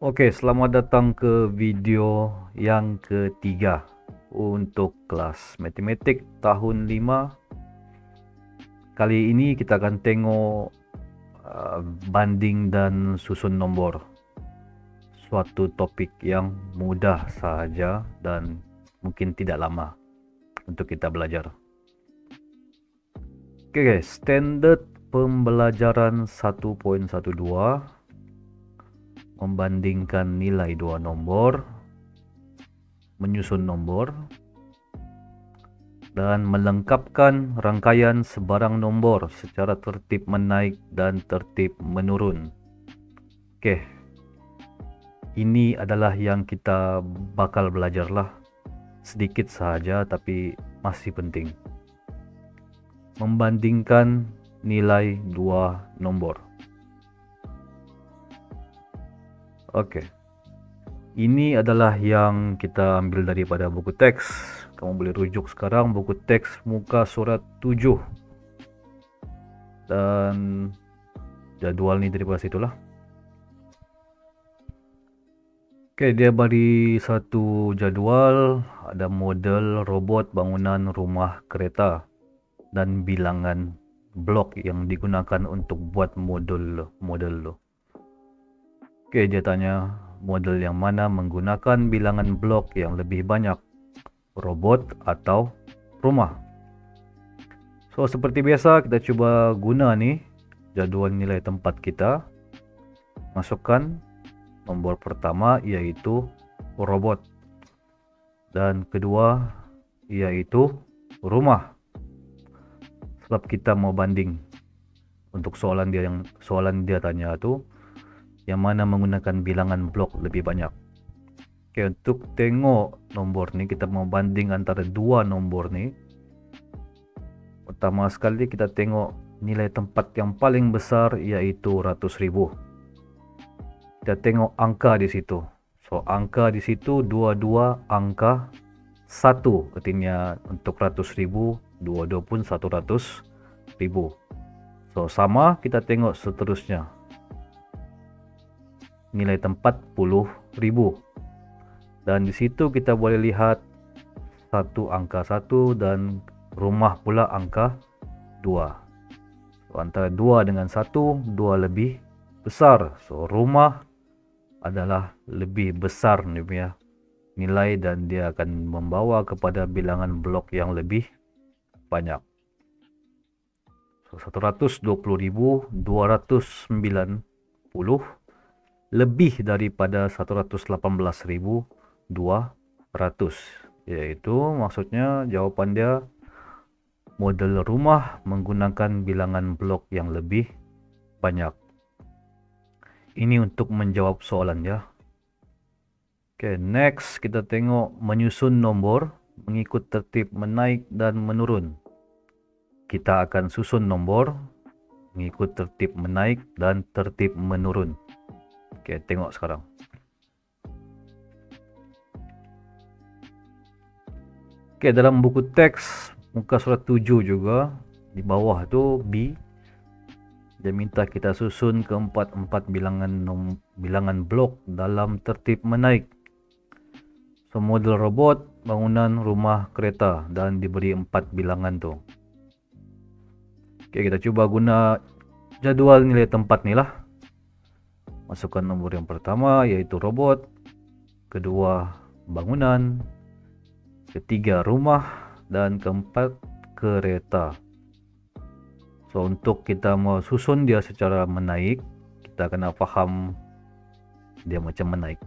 Oke, selamat datang ke video yang ketiga untuk kelas matematik tahun 5. Kali ini kita akan tengok banding dan susun nombor. Suatu topik yang mudah sahaja dan mungkin tidak lama untuk kita belajar. Oke guys, standard pembelajaran 1.12 membandingkan nilai dua nombor, menyusun nombor, dan melengkapkan rangkaian sebarang nombor secara tertib menaik dan tertib menurun. Oke, ini adalah yang kita bakal belajarlah, sedikit sahaja tapi masih penting. Membandingkan nilai dua nombor. Oke, ini adalah yang kita ambil daripada buku teks. Kamu boleh rujuk sekarang buku teks muka surat 7. Dan jadwal ini daripada situlah. Oke, dia beri satu jadwal, ada model robot bangunan rumah kereta dan bilangan blok yang digunakan untuk buat model lo. Oke, dia tanya model yang mana menggunakan bilangan blok yang lebih banyak, robot atau rumah. So, seperti biasa kita coba guna nih jadwal nilai tempat kita. Masukkan nombor pertama yaitu robot dan kedua yaitu rumah. Sebab kita mau banding untuk soalan dia tanya tuh yang mana menggunakan bilangan blok lebih banyak. Oke, untuk tengok nomor nih kita mau banding antara dua nombor nih. Pertama sekali kita tengok nilai tempat yang paling besar yaitu 100.000. Kita tengok angka di situ. So, angka di situ dua-dua angka 1. Artinya untuk 100.000, dua-dua pun 100.000. So, sama kita tengok seterusnya. Nilai tempat 10.000. Dan di situ kita boleh lihat satu angka 1 dan rumah pula angka 2. So, antara 2 dengan 1, 2 lebih besar. So, rumah adalah lebih besar nih nilai dan dia akan membawa kepada bilangan blok yang lebih banyak. So, 120.290 lebih daripada 118.200, yaitu maksudnya jawaban dia model rumah menggunakan bilangan blok yang lebih banyak. Ini untuk menjawab soalan ya. Oke, next kita tengok menyusun nombor mengikut tertib menaik dan menurun. Kita akan susun nombor mengikut tertib menaik dan tertib menurun. Oke, tengok sekarang. Oke, dalam buku teks muka surat 7 juga di bawah tu B, dia minta kita susun keempat-empat bilangan blok dalam tertib menaik. So, model robot, bangunan, rumah, kereta dan diberi 4 bilangan tu. Oke, kita coba guna jadwal nilai tempat ni lah. Masukkan nomor yang pertama yaitu robot, kedua bangunan, ketiga rumah, dan keempat kereta. So, untuk kita mau susun dia secara menaik, kita kena faham dia macam menaik.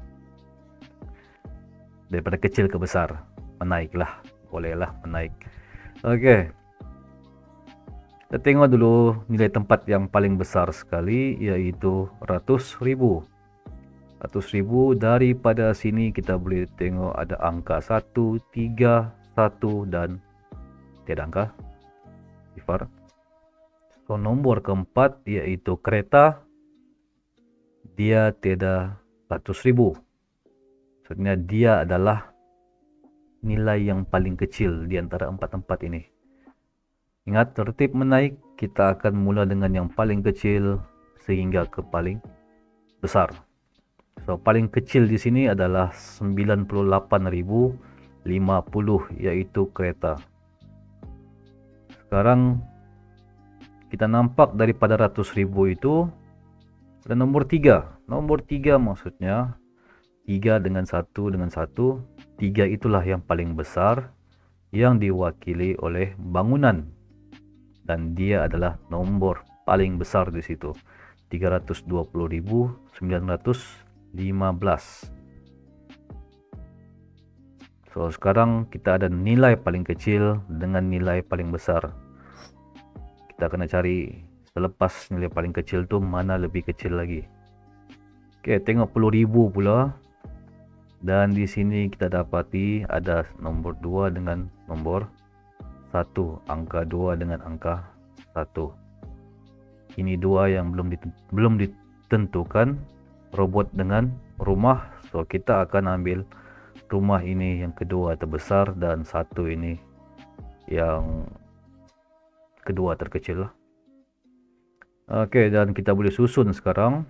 Daripada kecil ke besar, menaiklah, bolehlah menaik. Oke. Kita tengok dulu nilai tempat yang paling besar sekali yaitu 100.000. 100.000 daripada sini kita boleh tengok ada angka 1, 3, 1 dan tiada angka. Sifar. So, nombor keempat yaitu kereta, dia tiada 100.000. Maksudnya dia adalah nilai yang paling kecil di antara empat-empat ini. Ingat, tertib menaik kita akan mula dengan yang paling kecil sehingga ke paling besar. So paling kecil di sini adalah 98.050 yaitu kereta. Sekarang kita nampak daripada 100.000 itu ada nomor 3. Nomor 3 maksudnya 3 dengan 1 dengan 1. 3 itulah yang paling besar yang diwakili oleh bangunan. Dan dia adalah nomor paling besar di situ. 320.915. So sekarang kita ada nilai paling kecil dengan nilai paling besar. Kita kena cari selepas nilai paling kecil tu mana lebih kecil lagi. Oke, tengok 10.000 pula. Dan di sini kita dapati ada nomor 2 dengan nomor 1, angka 2 dengan angka 1. Ini 2 yang belum ditentukan, robot dengan rumah. So kita akan ambil rumah ini yang kedua terbesar dan 1 ini yang kedua terkecil. Oke, dan kita boleh susun sekarang.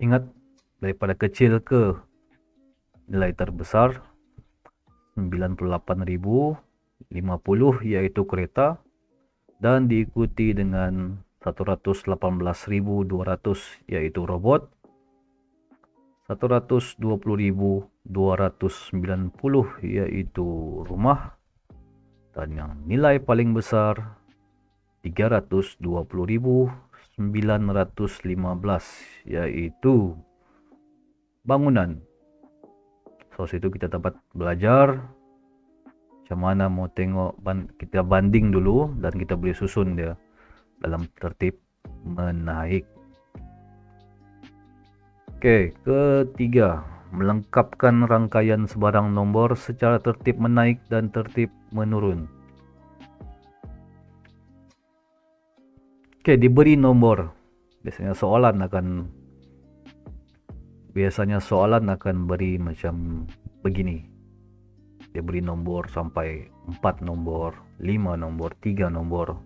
Ingat, daripada kecil ke nilai terbesar 98.050 yaitu kereta, dan diikuti dengan 118.200 yaitu robot, 120.290 yaitu rumah, dan yang nilai paling besar 320.915 yaitu bangunan. So situ kita dapat belajar macam mana mau tengok, kita banding dulu dan kita boleh susun dia dalam tertib menaik. Oke, ketiga, melengkapkan rangkaian sebarang nombor secara tertib menaik dan tertib menurun. Oke, diberi nombor. Biasanya soalan akan beri macam begini. Dia beri nombor sampai 4 nombor, 5 nombor, 3 nombor.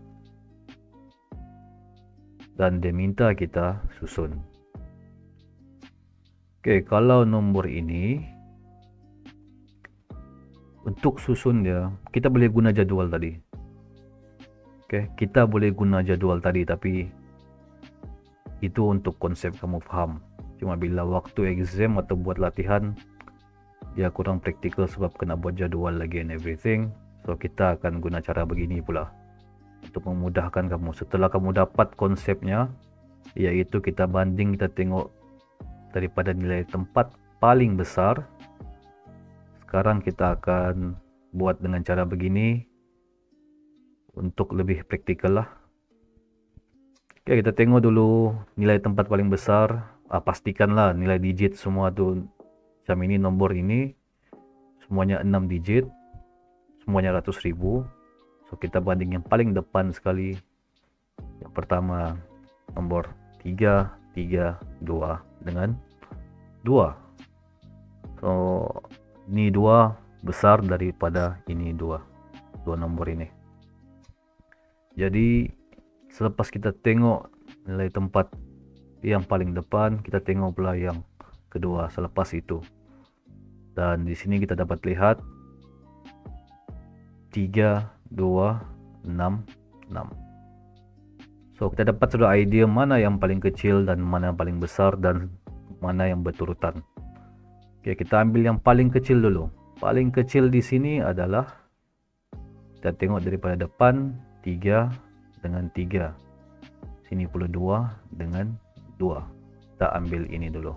Dan dia minta kita susun. Oke, kalau nomor ini, untuk susun dia, kita boleh guna jadual tadi. Oke, kita boleh guna jadual tadi, tapi itu untuk konsep kamu faham. Cuma bila waktu exam atau buat latihan, dia kurang praktikal sebab kena buat jadual lagi and everything. So kita akan guna cara begini pula untuk memudahkan kamu. Setelah kamu dapat konsepnya, yaitu kita banding, kita tengok daripada nilai tempat paling besar. Sekarang kita akan buat dengan cara begini untuk lebih praktikal lah. Oke, kita tengok dulu nilai tempat paling besar. Pastikanlah nilai digit semua tu macam ini. Nombor ini semuanya 6 digit, semuanya 100.000. So kita banding yang paling depan sekali. Yang pertama nomor 3, 3, 2 dengan 2. So ini 2 besar daripada ini 2 nombor ini. Jadi selepas kita tengok nilai tempat yang paling depan, kita tengok pula yang kedua selepas itu. Dan di sini kita dapat lihat 3, 2, 6, 6. So kita dapat sudah idea mana yang paling kecil dan mana yang paling besar dan mana yang berturutan. Oke, kita ambil yang paling kecil dulu. Paling kecil di sini adalah, kita tengok daripada depan, 3 dengan 3. Sini pula 2 dengan 2. Kita ambil ini dulu,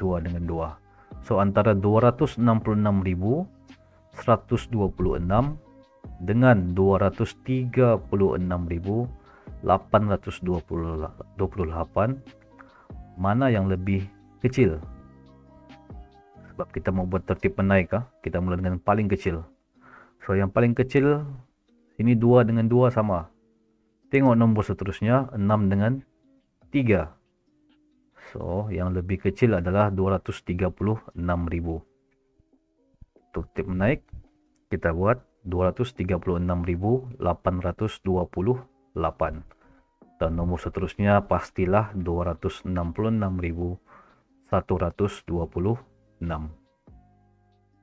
2 dengan 2. So antara 266.126 dengan 236.828, mana yang lebih kecil? Sebab kita mau buat tertib menaik, kita mulai dengan paling kecil. So yang paling kecil ini 2 dengan 2 sama. Tengok nombor seterusnya 6 dengan 3. So yang lebih kecil adalah 236.000. Untuk tip menaik, kita buat 236.828. Dan nomor seterusnya pastilah 266.126. 126.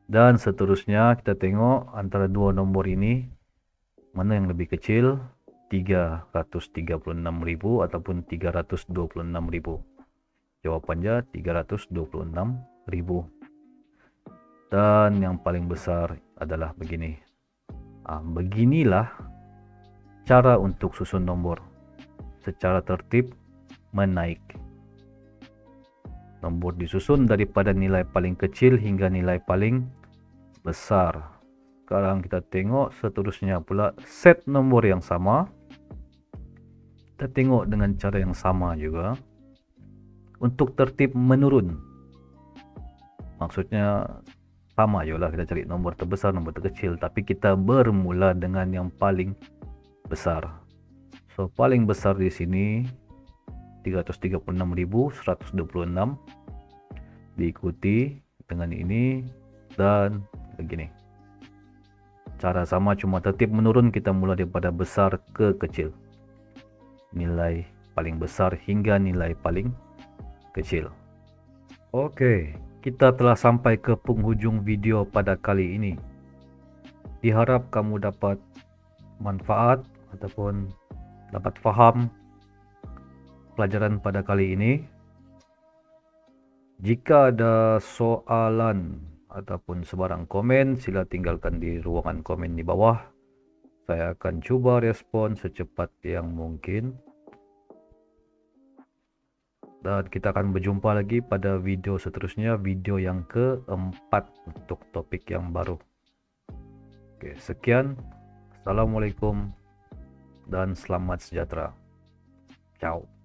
Dan seterusnya kita tengok antara dua nombor ini mana yang lebih kecil, 336.000 ataupun 326.000. Jawapannya 326.000. Dan yang paling besar adalah begini. Beginilah cara untuk susun nombor secara tertib menaik. Nombor disusun daripada nilai paling kecil hingga nilai paling besar. Sekarang kita tengok seterusnya pula set nombor yang sama. Kita tengok dengan cara yang sama juga untuk tertib menurun. Maksudnya sama je lah, kita cari nombor terbesar, nombor terkecil, tapi kita bermula dengan yang paling besar. So paling besar di sini 336.126, diikuti dengan ini dan begini. Cara sama, cuma tertib menurun, kita mula daripada besar ke kecil. Nilai paling besar hingga nilai paling kecil. Oke, kita telah sampai ke penghujung video pada kali ini. Diharap kamu dapat manfaat ataupun dapat faham pelajaran pada kali ini. Jika ada soalan ataupun sebarang komen, sila tinggalkan di ruangan komen di bawah. Saya akan cuba respon secepat yang mungkin. Dan kita akan berjumpa lagi pada video seterusnya, video yang keempat untuk topik yang baru. Oke, sekian. Assalamualaikum dan selamat sejahtera. Ciao.